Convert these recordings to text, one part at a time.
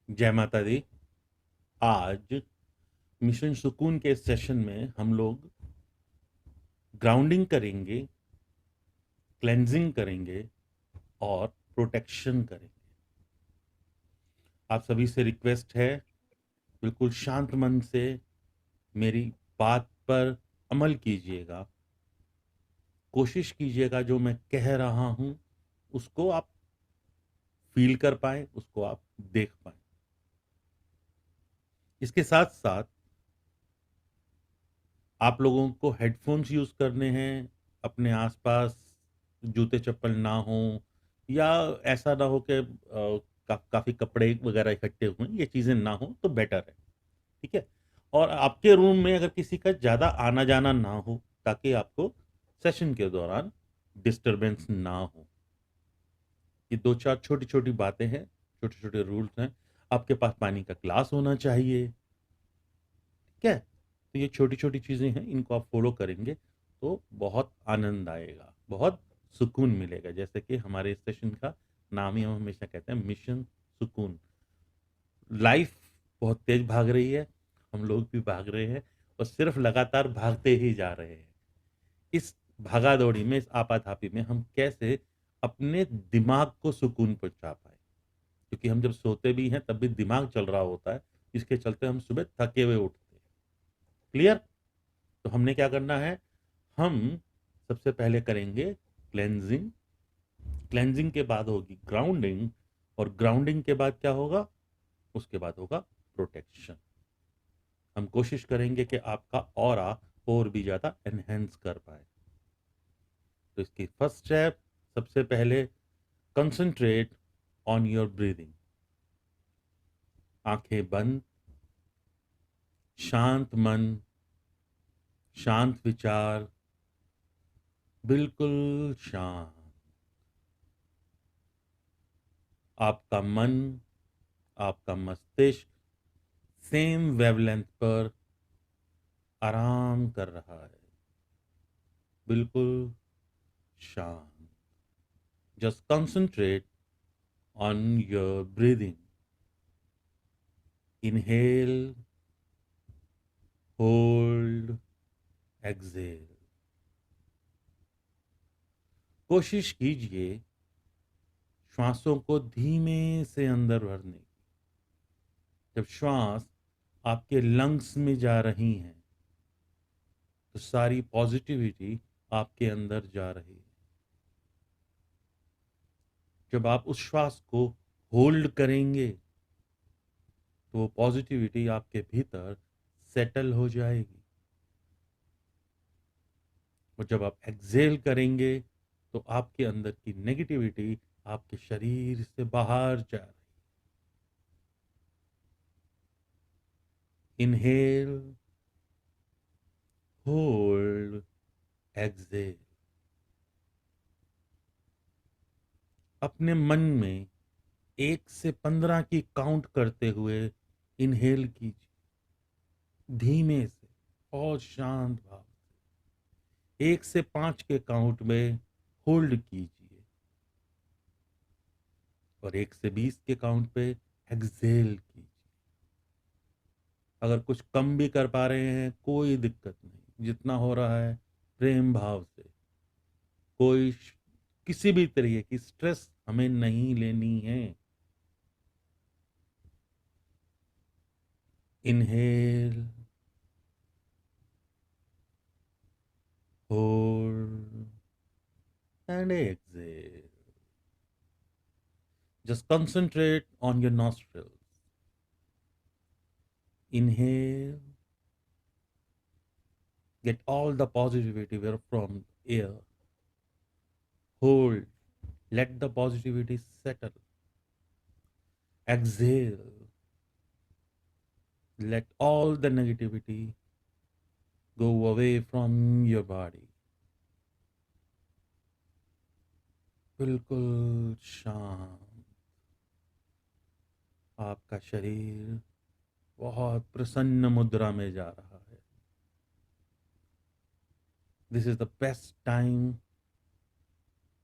जय माता दी। आज मिशन सुकून के सेशन में हम लोग ग्राउंडिंग करेंगे, क्लेंजिंग करेंगे और प्रोटेक्शन करेंगे। आप सभी से रिक्वेस्ट है, बिल्कुल शांत मन से मेरी बात पर अमल कीजिएगा। कोशिश कीजिएगा जो मैं कह रहा हूं उसको आप फील कर पाए, उसको आप देख पाए। इसके साथ साथ आप लोगों को हेडफोन्स यूज करने हैं। अपने आसपास जूते चप्पल ना हो, या ऐसा ना हो कि काफी कपड़े वगैरह इकट्ठे हुए, ये चीजें ना हो तो बेटर है। ठीक है। और आपके रूम में अगर किसी का ज्यादा आना जाना ना हो, ताकि आपको सेशन के दौरान डिस्टरबेंस ना हो। ये दो चार छोटी छोटी बातें हैं, छोटे छोटे रूल्स हैं। आपके पास पानी का ग्लास होना चाहिए। ठीक है। तो ये छोटी छोटी चीजें हैं, इनको आप फॉलो करेंगे तो बहुत आनंद आएगा, बहुत सुकून मिलेगा। जैसे कि हमारे इस सेशन का नाम ही हम हमेशा कहते हैं, मिशन सुकून। लाइफ बहुत तेज भाग रही है, हम लोग भी भाग रहे हैं, और सिर्फ लगातार भागते ही जा रहे हैं। इस भागा दौड़ी में, इस आपाधापी में हम कैसे अपने दिमाग को सुकून पहुंचा पाए। क्योंकि हम जब सोते भी हैं तब भी दिमाग चल रहा होता है, इसके चलते हम सुबह थके हुए उठते हैं। क्लियर? तो हमने क्या करना है, हम सबसे पहले करेंगे क्लेंजिंग। क्लेंजिंग के बाद होगी ग्राउंडिंग, और ग्राउंडिंग के बाद क्या होगा, उसके बाद होगा प्रोटेक्शन। हम कोशिश करेंगे कि आपका ऑरा और भी ज्यादा एनहेंस कर पाए। तो इसकी फर्स्ट स्टेप, सबसे पहले कंसंट्रेट ऑन योर ब्रीदिंग। आंखें बंद, शांत मन, शांत विचार, बिल्कुल शांत। आपका मन, आपका मस्तिष्क सेम वेवलेंथ पर आराम कर रहा है, बिल्कुल शांत। Just concentrate on your breathing. Inhale, hold, exhale. कोशिश कीजिए श्वासों को धीमे से अंदर भरने की। जब श्वास आपके लंग्स में जा रही हैं तो सारी पॉजिटिविटी आपके अंदर जा रही है। जब आप उस श्वास को होल्ड करेंगे तो वो पॉजिटिविटी आपके भीतर सेटल हो जाएगी। और जब आप एक्सहेल करेंगे तो आपके अंदर की नेगेटिविटी आपके शरीर से बाहर जा रही। Inhale, hold, exhale. अपने मन में 1 से 15 की काउंट करते हुए इनहेल कीजिए, धीमे से और शांत भाव से। 1 से 5 के काउंट में होल्ड कीजिए, और 1 से 20 के काउंट पे एक्सहेल कीजिए। अगर कुछ कम भी कर पा रहे हैं कोई दिक्कत नहीं, जितना हो रहा है प्रेम भाव से। कोई किसी भी तरीके की स्ट्रेस हमें नहीं लेनी है। Inhale, hold and exhale. Just concentrate on your nostrils. Inhale, get all the positivity from air. Hold, let the positivity settle. Exhale, let all the negativity go away from your body. बिल्कुल शांत। आपका शरीर बहुत प्रसन्न मुद्रा में जा रहा है। This is the best time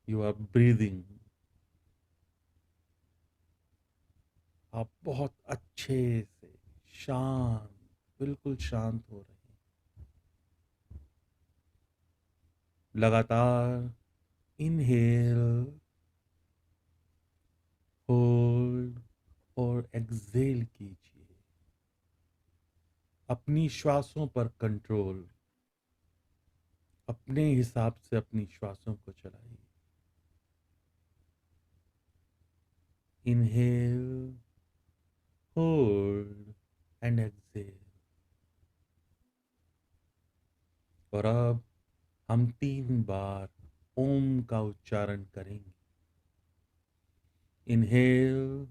you are breathing. आप बहुत अच्छे से शांत, बिल्कुल शांत हो रहे हैं। लगातार इनहेल, होल्ड और एक्सहेल कीजिए। अपनी श्वासों पर कंट्रोल, अपने हिसाब से अपनी श्वासों को चलाइए। Inhale, hold and exhale. और अब हम 3 बार ओम का उच्चारण करेंगे। इनहेल,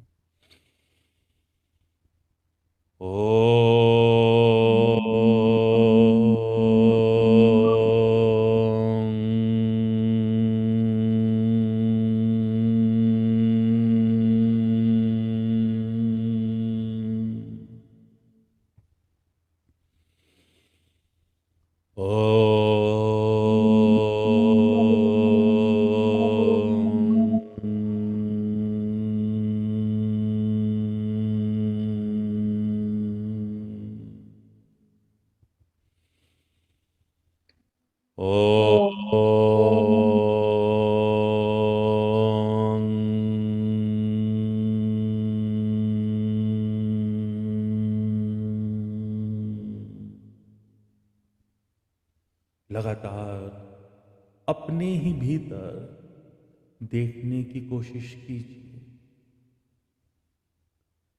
लगातार अपने ही भीतर देखने की कोशिश कीजिए।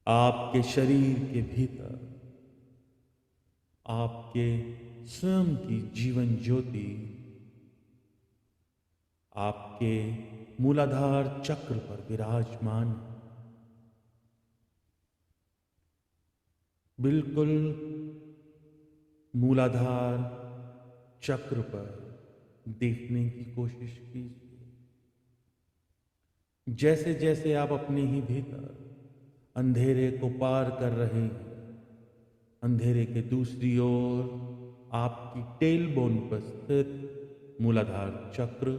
आपके शरीर के भीतर आपके स्वयं की जीवन ज्योति आपके मूलाधार चक्र पर विराजमान है। बिल्कुल मूलाधार चक्र पर देखने की कोशिश कीजिए। जैसे जैसे आप अपने ही भीतर अंधेरे को पार कर रहे हैं, अंधेरे के दूसरी ओर आपकी टेल बोन पर स्थित मूलाधार चक्र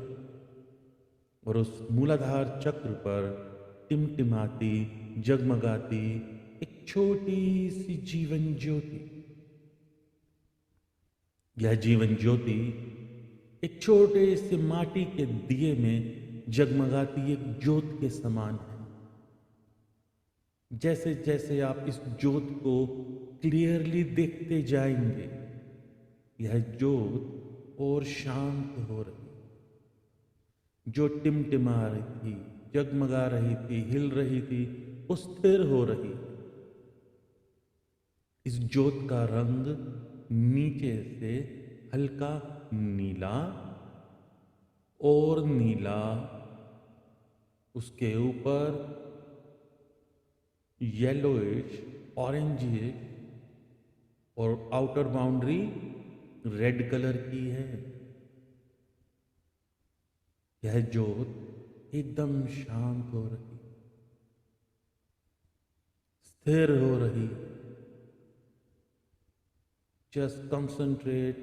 और उस मूलाधार चक्र पर टिमटिमाती, जगमगाती एक छोटी सी जीवन ज्योति। यह जीवन ज्योति एक छोटे से माटी के दिए में जगमगाती एक ज्योत के समान है। जैसे जैसे आप इस ज्योत को क्लियरली देखते जाएंगे, यह ज्योत और शांत हो रही, जो टिमटिमा रही थी, जगमगा रही थी, हिल रही थी, वो स्थिर हो रही। इस ज्योत का रंग नीचे से हल्का नीला और नीला, उसके ऊपर येलोइश, ऑरेंजिश और आउटर बाउंड्री रेड कलर की है। यह ज्योत एकदम शांत हो रही, स्थिर हो रही। Just concentrate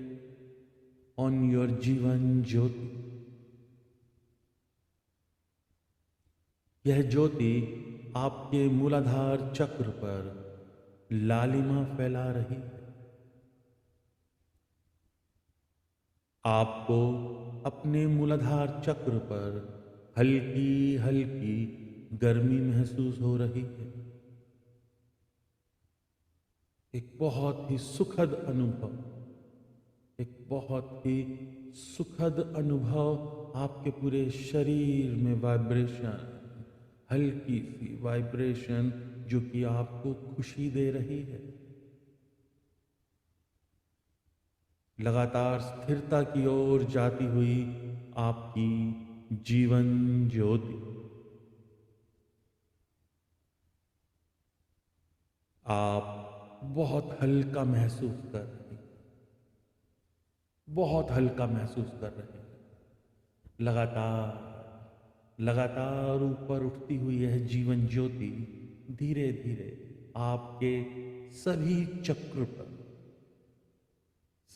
on your Jeevan Jyoti. यह ज्योति आपके मूलाधार चक्र पर लालिमा फैला रही है। आपको अपने मूलाधार चक्र पर हल्की हल्की गर्मी महसूस हो रही है। एक बहुत ही सुखद अनुभव, एक बहुत ही सुखद अनुभव आपके पूरे शरीर में वाइब्रेशन, हल्की सी वाइब्रेशन जो कि आपको खुशी दे रही है। लगातार स्थिरता की ओर जाती हुई आपकी जीवन ज्योति आप बहुत हल्का महसूस कर रहे हैं, बहुत हल्का महसूस कर रहे हैं। लगातार लगातार ऊपर उठती हुई यह जीवन ज्योति धीरे धीरे आपके सभी चक्र पर,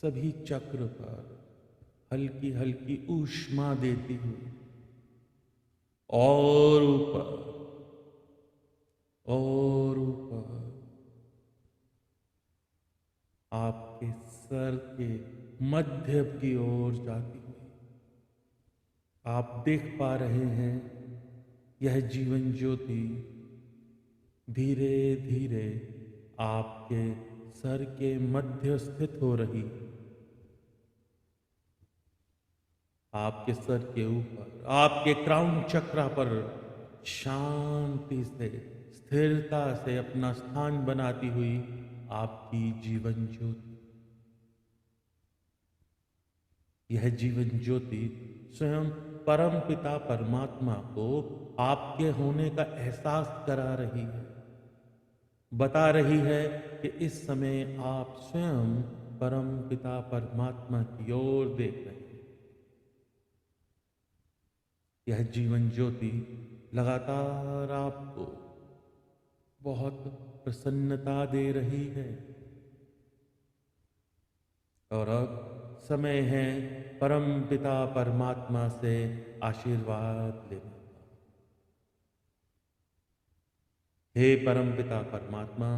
सभी चक्र पर हल्की हल्की ऊष्मा देती हुई और ऊपर और आपके सर के मध्य की ओर जाती हुई आप देख पा रहे हैं यह जीवन ज्योति धीरे धीरे आपके सर के मध्य स्थित हो रही, आपके सर के ऊपर आपके क्राउन चक्रा पर शांति से स्थिरता से अपना स्थान बनाती हुई आपकी जीवन ज्योति। यह जीवन ज्योति स्वयं परम पिता परमात्मा को आपके होने का एहसास करा रही है, बता रही है कि इस समय आप स्वयं परम पिता परमात्मा की ओर देख रहे हैं। यह जीवन ज्योति लगातार आपको बहुत प्रसन्नता दे रही है और अब समय है परम पिता परमात्मा से आशीर्वाद लेने का। हे परम पिता परमात्मा,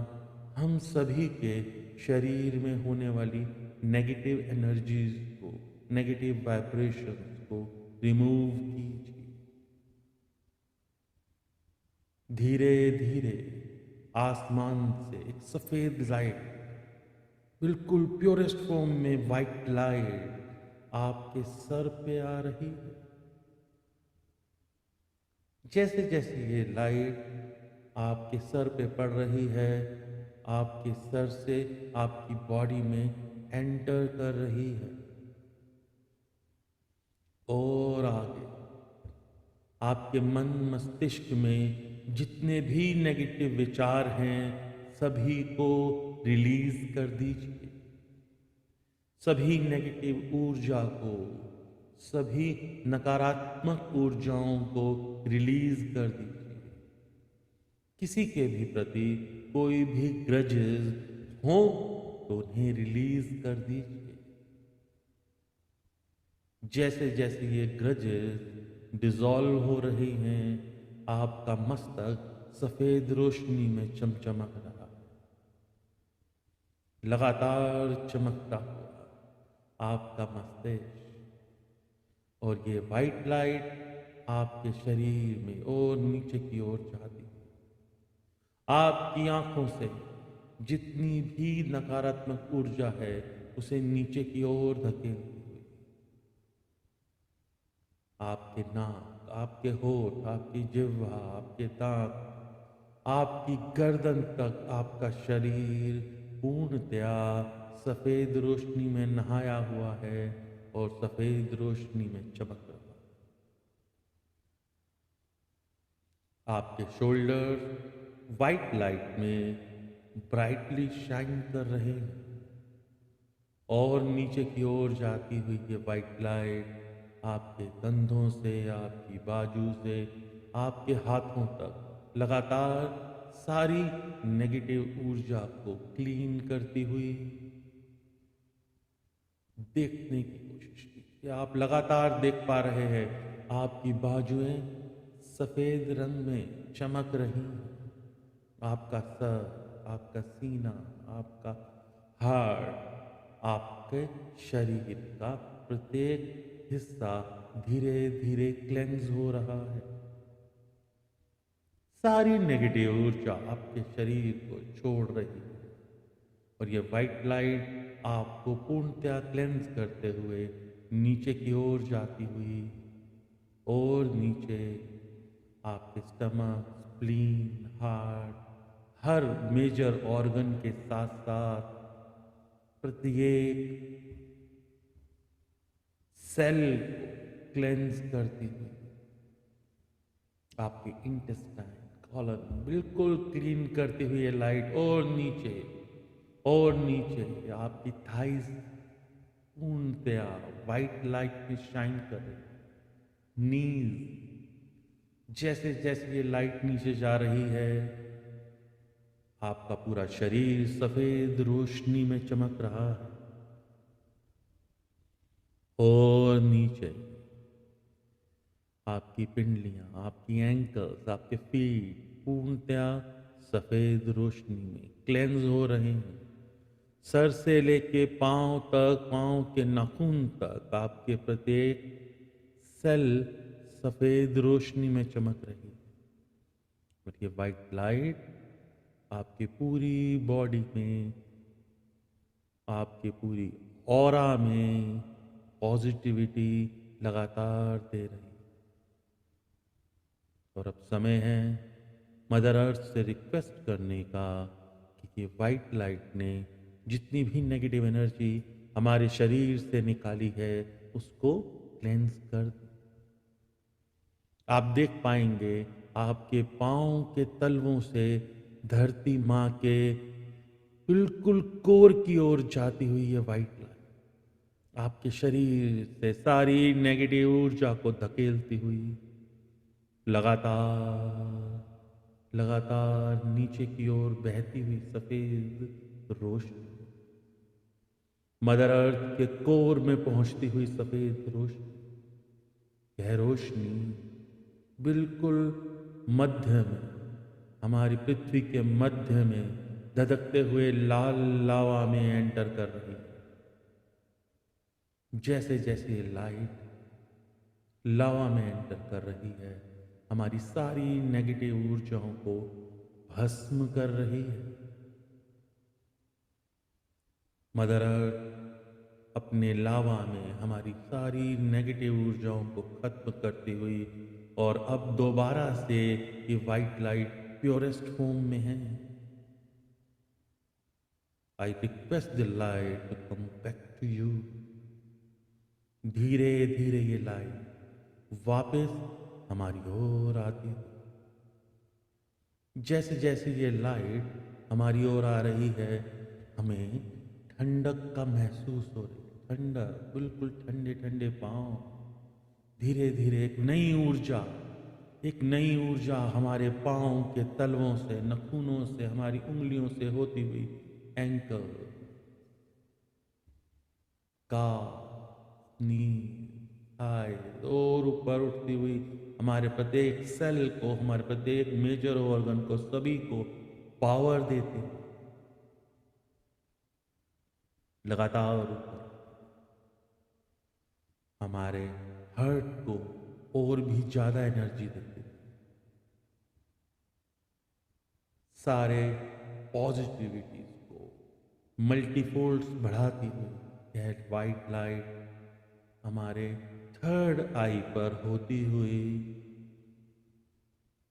हम सभी के शरीर में होने वाली नेगेटिव एनर्जीज को, नेगेटिव वाइब्रेशंस को रिमूव कीजिए। धीरे धीरे आसमान से एक सफेद लाइट, बिल्कुल प्योरेस्ट फॉर्म में वाइट लाइट आपके सर पे आ रही है। जैसे जैसे ये लाइट आपके सर पे पड़ रही है, आपके सर से आपकी बॉडी में एंटर कर रही है और आगे आपके मन मस्तिष्क में जितने भी नेगेटिव विचार हैं सभी को रिलीज कर दीजिए। सभी नेगेटिव ऊर्जा को, सभी नकारात्मक ऊर्जाओं को रिलीज कर दीजिए। किसी के भी प्रति कोई भी ग्रजेस हो तो उन्हें रिलीज कर दीजिए। जैसे जैसे ये ग्रजेस डिसॉल्व हो रही हैं, आपका मस्तक सफेद रोशनी में चमचमक रहा है, लगातार चमकता हुआ आपका मस्तिष्क, और ये वाइट लाइट आपके शरीर में और नीचे की ओर जाती है। आपकी आंखों से जितनी भी नकारात्मक ऊर्जा है उसे नीचे की ओर धकेलती हुई आपके नाक, आपके होठ, आपकी जिह्वा, आपके दांत, आपकी गर्दन तक आपका शरीर पूर्णतया सफेद रोशनी में नहाया हुआ है और सफेद रोशनी में चमक रहा है। आपके शोल्डर वाइट लाइट में ब्राइटली शाइन कर रहे हैं और नीचे की ओर जाती हुई ये वाइट लाइट आपके कंधों से, आपकी बाजू से, आपके हाथों तक लगातार सारी नेगेटिव ऊर्जा को क्लीन करती हुई देखने की कोशिश कीजिए। आप लगातार देख पा रहे हैं आपकी बाजुएं सफेद रंग में चमक रही हैं। आपका सर, आपका सीना, आपका हार्ट, आपके शरीर का प्रत्येक हिस्सा धीरे धीरे क्लेंज हो रहा है। सारी नेगेटिव ऊर्जा आपके शरीर को छोड़ रही है और ये वाइट लाइट आपको पूर्णतया क्लेंस करते हुए नीचे की ओर जाती हुई और नीचे आपके स्टमक, स्प्लीन, हार्ट, हर मेजर ऑर्गन के साथ साथ प्रत्येक सेल को क्लेंस करती हुई आपके इंटेस्टाइन, कॉलन बिल्कुल क्लीन करती हुई ये लाइट और नीचे आपकी थाइस पूर्णतया वाइट लाइट में शाइन कर रही। नीज, जैसे जैसे ये लाइट नीचे जा रही है आपका पूरा शरीर सफेद रोशनी में चमक रहा है और नीचे आपकी पिंडलियां, आपकी एंकल्स, आपके फीट पूर्णतया सफेद रोशनी में क्लेंज हो रहे हैं। सर से लेके पाँव तक, पाँव के नाखून तक आपके प्रत्येक सेल सफेद रोशनी में चमक रही है। और ये वाइट लाइट आपकी पूरी बॉडी में, आपकी पूरी ऑरा में पॉजिटिविटी लगातार दे रही है। और अब समय है मदर अर्थ से रिक्वेस्ट करने का कि ये वाइट लाइट ने जितनी भी नेगेटिव एनर्जी हमारे शरीर से निकाली है उसको क्लेंस कर दे। आप देख पाएंगे आपके पांव के तलवों से धरती माँ के बिल्कुल कोर की ओर जाती हुई ये वाइट लाइट आपके शरीर से सारी नेगेटिव ऊर्जा को धकेलती हुई लगातार लगातार नीचे की ओर बहती हुई सफेद रोशनी, मदर अर्थ के कोर में पहुंचती हुई सफेद रोशनी, यह रोशनी बिल्कुल मध्य में, हमारी पृथ्वी के मध्य में धधकते हुए लाल लावा में एंटर कर रही है। जैसे जैसे ये लाइट लावा में एंटर कर रही है, हमारी सारी नेगेटिव ऊर्जाओं को भस्म कर रही है। मदर अर्थ अपने लावा में हमारी सारी नेगेटिव ऊर्जाओं को खत्म करती हुई और अब दोबारा से ये वाइट लाइट प्योरेस्ट फॉर्म में है। I request the light to come back to you. धीरे धीरे ये लाइट वापस हमारी ओर आती है। जैसे जैसे ये लाइट हमारी ओर आ रही है, हमें ठंडक का महसूस हो रही है। ठंडक, बिल्कुल ठंडे ठंडे पांव। धीरे धीरे एक नई ऊर्जा हमारे पांव के तलवों से, नखूनों से, हमारी उंगलियों से होती हुई एंकल, काफ, नी, थाई और ऊपर उठती हुई हमारे प्रत्येक सेल को, हमारे प्रत्येक मेजर ऑर्गन को, सभी को पावर देती लगातार ऊपर हमारे हार्ट को और भी ज्यादा एनर्जी देती, सारे पॉजिटिविटीज को मल्टीफोल्ड्स बढ़ाती हुई यह वाइट लाइट हमारे थर्ड आई पर होती हुई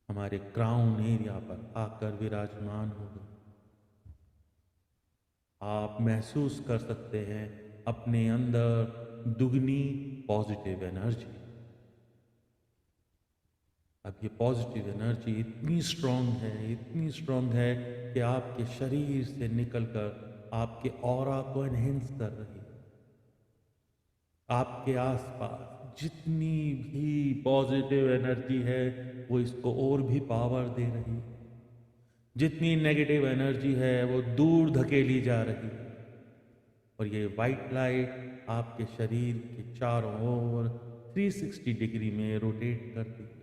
हमारे क्राउन एरिया पर आकर विराजमान हो गई। आप महसूस कर सकते हैं अपने अंदर दुगनी पॉजिटिव एनर्जी। अब ये पॉजिटिव एनर्जी इतनी स्ट्रांग है कि आपके शरीर से निकलकर आपके ऑरा को एनहेंस कर रही है। आपके आसपास जितनी भी पॉजिटिव एनर्जी है वो इसको और भी पावर दे रही है। जितनी नेगेटिव एनर्जी है वो दूर धकेली जा रही है। और ये वाइट लाइट आपके शरीर के चारों ओर 360 डिग्री में रोटेट करती है,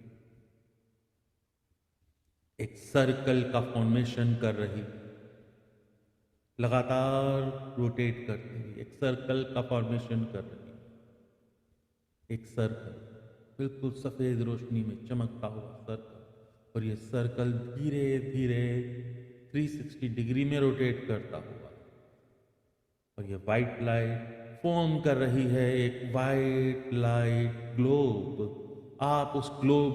एक सर्कल का फॉर्मेशन कर रही, लगातार रोटेट करती हुई एक सर्कल का फॉर्मेशन कर रही। एक सर्कल बिल्कुल सफेद रोशनी में चमकता हुआ सर्कल, और ये सर्कल धीरे धीरे 360 डिग्री में रोटेट करता हुआ, और ये वाइट लाइट फॉर्म कर रही है एक वाइट लाइट ग्लोब। आप उस ग्लोब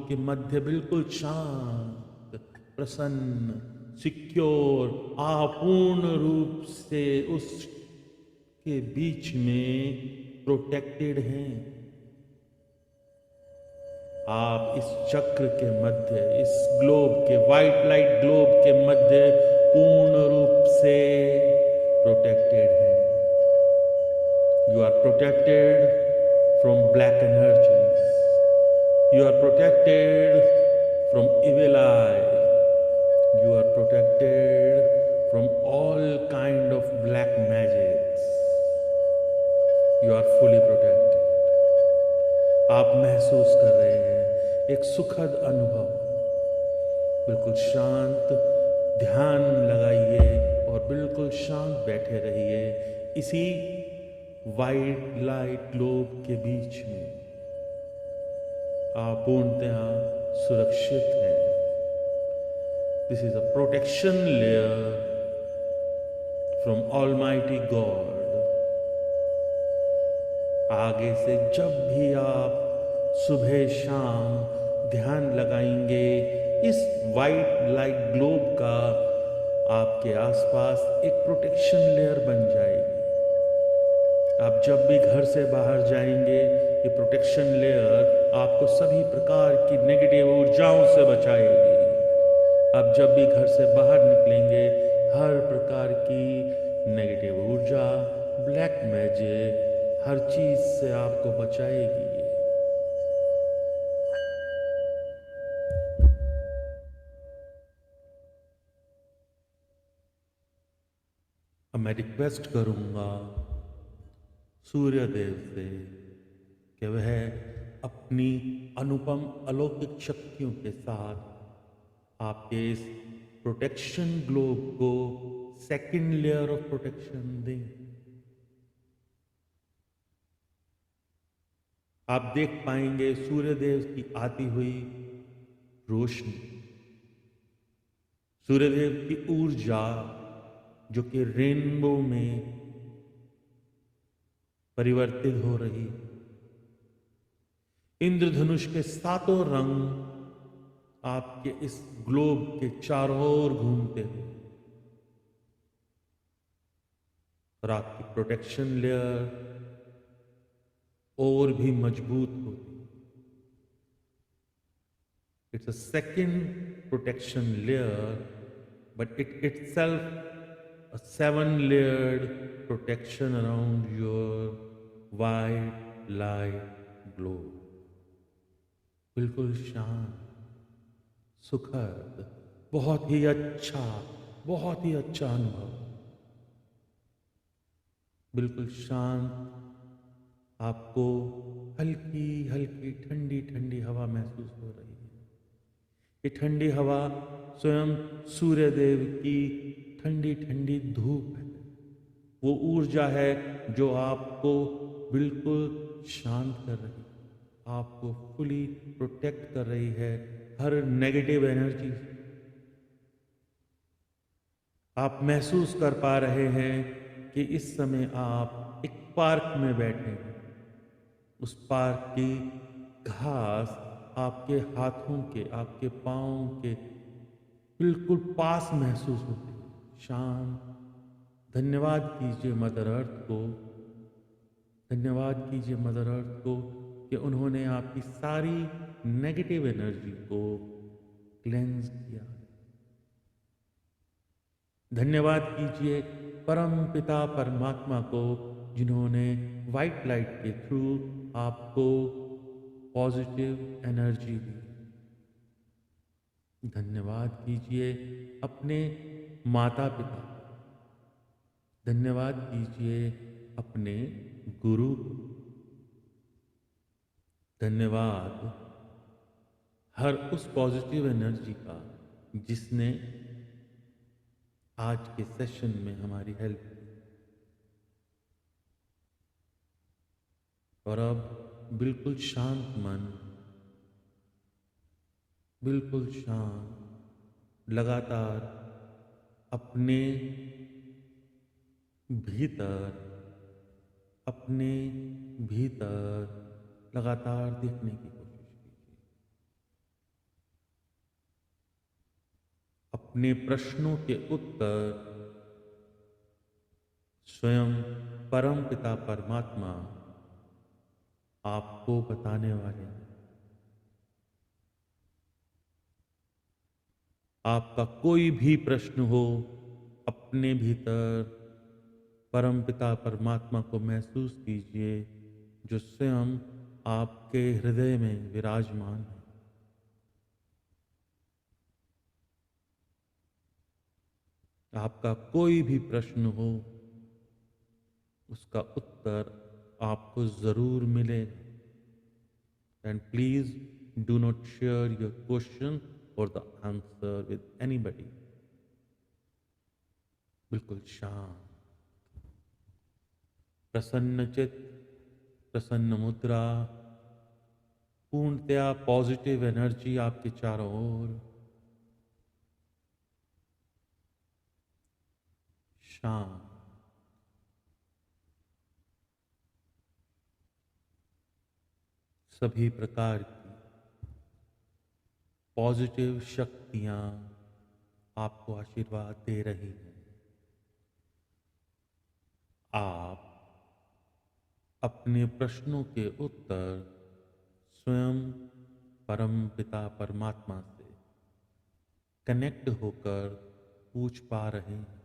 के मध्य बिल्कुल शांत, प्रसन्न, सिक्योर, आप पूर्ण रूप से उसके बीच में प्रोटेक्टेड हैं। आप इस चक्र के मध्य, इस ग्लोब के, वाइट लाइट ग्लोब के मध्य पूर्ण रूप से प्रोटेक्टेड हैं। You are protected from black energies, you are protected from evil eye, you are protected from all kind of black magics, you are fully protected. आप महसूस कर रहे हैं एक सुखद अनुभव। बिल्कुल शांत ध्यान लगाइए और बिल्कुल शांत बैठे रहिए इसी वाइट लाइट ग्लोब के बीच में। आप पूर्णतया सुरक्षित हैं। This is a protection layer from almighty God. आगे से जब भी आप सुबह शाम ध्यान लगाएंगे, इस वाइट लाइट ग्लोब का आपके आसपास एक प्रोटेक्शन लेयर बन जाएगी। आप जब भी घर से बाहर जाएंगे, ये प्रोटेक्शन लेयर आपको सभी प्रकार की नेगेटिव ऊर्जाओं से बचाएगी। आप जब भी घर से बाहर निकलेंगे, हर प्रकार की नेगेटिव ऊर्जा, ब्लैक मैजिक, हर चीज से आपको बचाएगी। अब मैं रिक्वेस्ट करूंगा सूर्य देव से कि वह अपनी अनुपम अलौकिक शक्तियों के साथ आपके इस प्रोटेक्शन ग्लोब को सेकंड लेयर ऑफ प्रोटेक्शन दें। आप देख पाएंगे सूर्यदेव की आती हुई रोशनी, सूर्यदेव की ऊर्जा जो कि रेनबो में परिवर्तित हो रही। इंद्रधनुष के सातों रंग आपके इस ग्लोब के चारों ओर घूमते हुए और आपकी प्रोटेक्शन लेयर और भी मजबूत होती। It's a second protection layer, but it itself a seven layered protection around your white light glow। बिल्कुल शांत, सुखद, बहुत ही अच्छा, बहुत ही अच्छा अनुभव। बिल्कुल शांत, आपको हल्की हल्की ठंडी ठंडी हवा महसूस हो रही है। ये ठंडी हवा स्वयं सूर्यदेव की ठंडी ठंडी धूप है। वो ऊर्जा है जो आपको बिल्कुल शांत कर रही है, आपको फुली प्रोटेक्ट कर रही है हर नेगेटिव एनर्जी। आप महसूस कर पा रहे हैं कि इस समय आप एक पार्क में बैठे हैं। उस पार्क की घास आपके हाथों के, आपके पाँव के बिल्कुल पास महसूस होती है। शांत। धन्यवाद कीजिए मदर अर्थ को, धन्यवाद कीजिए मदर अर्थ को कि उन्होंने आपकी सारी नेगेटिव एनर्जी को क्लेंज किया। धन्यवाद कीजिए परम पिता परमात्मा को जिन्होंने वाइट लाइट के थ्रू आपको पॉजिटिव एनर्जी दी। धन्यवाद कीजिए अपने माता पिता, धन्यवाद कीजिए अपने गुरु, धन्यवाद हर उस पॉजिटिव एनर्जी का जिसने आज के सेशन में हमारी हेल्प की। और अब बिल्कुल शांत मन, बिल्कुल शांत, लगातार अपने भीतर, अपने भीतर लगातार देखने की कोशिश कीजिए। अपने प्रश्नों के उत्तर स्वयं परम पिता परमात्मा आपको बताने वाले हैं। आपका कोई भी प्रश्न हो, अपने भीतर परमपिता परमात्मा को महसूस कीजिए जो स्वयं आपके हृदय में विराजमान है। आपका कोई भी प्रश्न हो, उसका उत्तर आपको जरूर मिलेगा। And please do not share your question और द आंसर विद एनीबडी। बिल्कुल शांत, प्रसन्न चित, प्रसन्न मुद्रा, पूर्णतया पॉजिटिव एनर्जी आपके चारों ओर, शांत, सभी प्रकार की पॉजिटिव शक्तियां आपको आशीर्वाद दे रही हैं। आप अपने प्रश्नों के उत्तर स्वयं परम पिता परमात्मा से कनेक्ट होकर पूछ पा रहे हैं।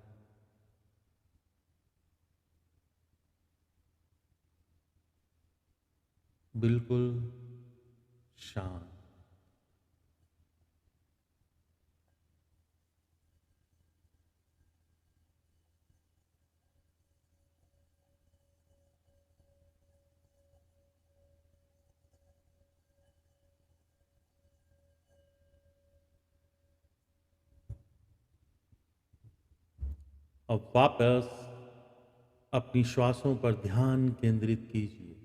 बिल्कुल शांत। अब वापस अपनी श्वासों पर ध्यान केंद्रित कीजिए।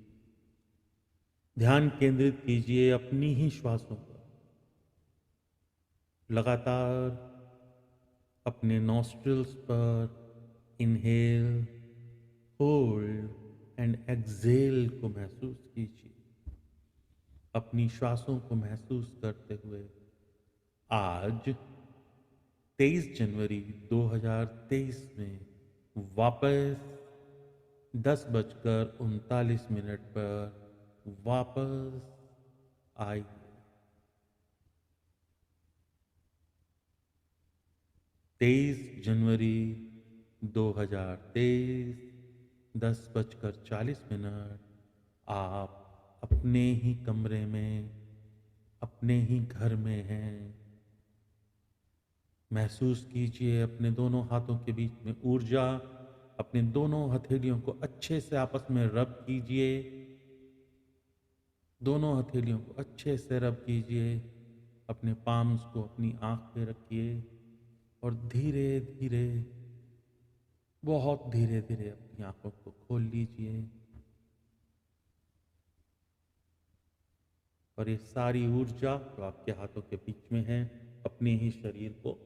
ध्यान केंद्रित कीजिए अपनी ही श्वासों पर। लगातार अपने नॉस्ट्रिल्स पर इनहेल, होल्ड एंड एक्सहेल को महसूस कीजिए। अपनी श्वासों को महसूस करते हुए आज 23 जनवरी 2023 में वापस 10:39 पर वापस आइए। 23 जनवरी 2023 10:40 आप अपने ही कमरे में, अपने ही घर में हैं। महसूस कीजिए अपने दोनों हाथों के बीच में ऊर्जा। अपने दोनों हथेलियों को अच्छे से आपस में रब कीजिए। दोनों हथेलियों को अच्छे से रब कीजिए। अपने पाम्स को अपनी आंख पे रखिए और धीरे धीरे, बहुत धीरे धीरे अपनी आंखों को खोल लीजिए। और ये सारी ऊर्जा जो आपके हाथों के बीच में है, अपने ही शरीर को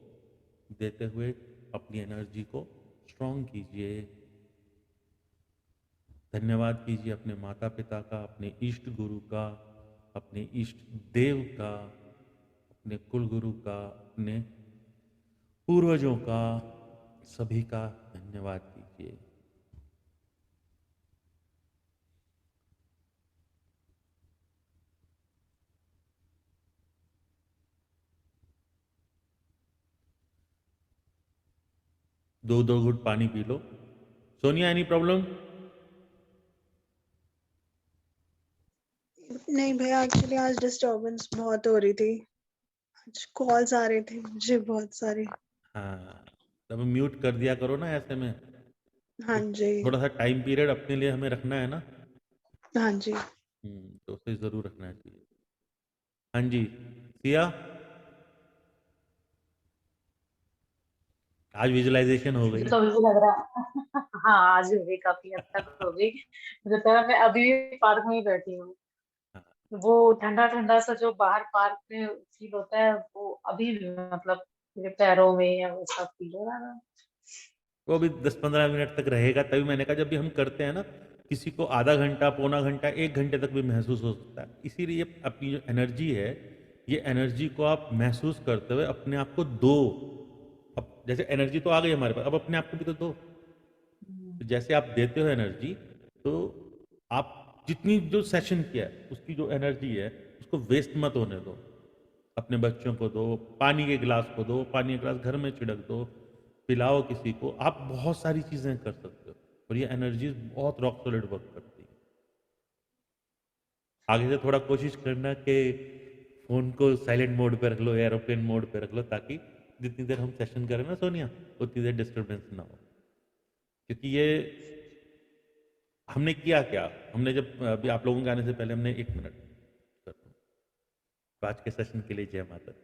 देते हुए अपनी एनर्जी को स्ट्रॉन्ग कीजिए। धन्यवाद कीजिए अपने माता पिता का, अपने इष्ट गुरु का, अपने इष्ट देव का, अपने कुल गुरु का, अपने पूर्वजों का, सभी का धन्यवाद कीजिए। दो दो घुट पानी पी लो। Sonia, any problem? नहीं भैया, एक्चुअली आज डिस्टरबेंस बहुत हो रही थी। आज कॉल्स आ रहे थे मुझे बहुत सारे। हाँ, तब म्यूट कर दिया करो ना ऐसे में। हाँ जी। थोड़ा सा टाइम पीरियड अपने लिए हमें रखना है ना। हाँ जी। तो उसे जरूर रखना चाहिए। हाँ जी सिया, आज विजुअलाइजेशन हो गई। तो मुझे लग रहा है हाँ आज हो गई, काफी हद तक हो गई। मुझे लगा मैं अभी भी पार्क में ही बैठी हूँ। हाँ, वो ठंडा ठंडा सा जो बाहर पार्क में फील होता है, वो अभी भी मतलब मेरे पैरों में या वैसा फील हो रहा है। वो अभी 10-15 मिनट तक रहेगा। तभी मैंने कहा जब भी हम करते हैं ना, किसी को आधा घंटा, पौना घंटा, 1 घंटे तक भी महसूस हो सकता है। इसीलिए अपनी जो एनर्जी है, ये एनर्जी को आप महसूस करते हुए अपने आप को दो। अब जैसे एनर्जी तो आ गई हमारे पास, अब अपने आप को भी तो दो। तो जैसे आप देते हो एनर्जी, तो आप जितनी जो सेशन किया है उसकी जो एनर्जी है उसको वेस्ट मत होने दो। अपने बच्चों को दो, पानी के गिलास को दो, पानी का गिलास घर में छिड़क दो, पिलाओ किसी को। आप बहुत सारी चीजें कर सकते हो और ये एनर्जी बहुत रॉक सॉलिड वर्क करती है। आगे से थोड़ा कोशिश करना कि फोन को साइलेंट मोड पे रख लो, एरोप्लेन मोड पे रख लो, ताकि जितनी देर हम सेशन करें ना सोनिया, उतनी देर डिस्टर्बेंस ना हो। क्योंकि ये हमने किया क्या, हमने जब अभी आप लोगों के आने से पहले हमने 1 मिनट कर दो। तो आज के सेशन के लिए जय माता दी।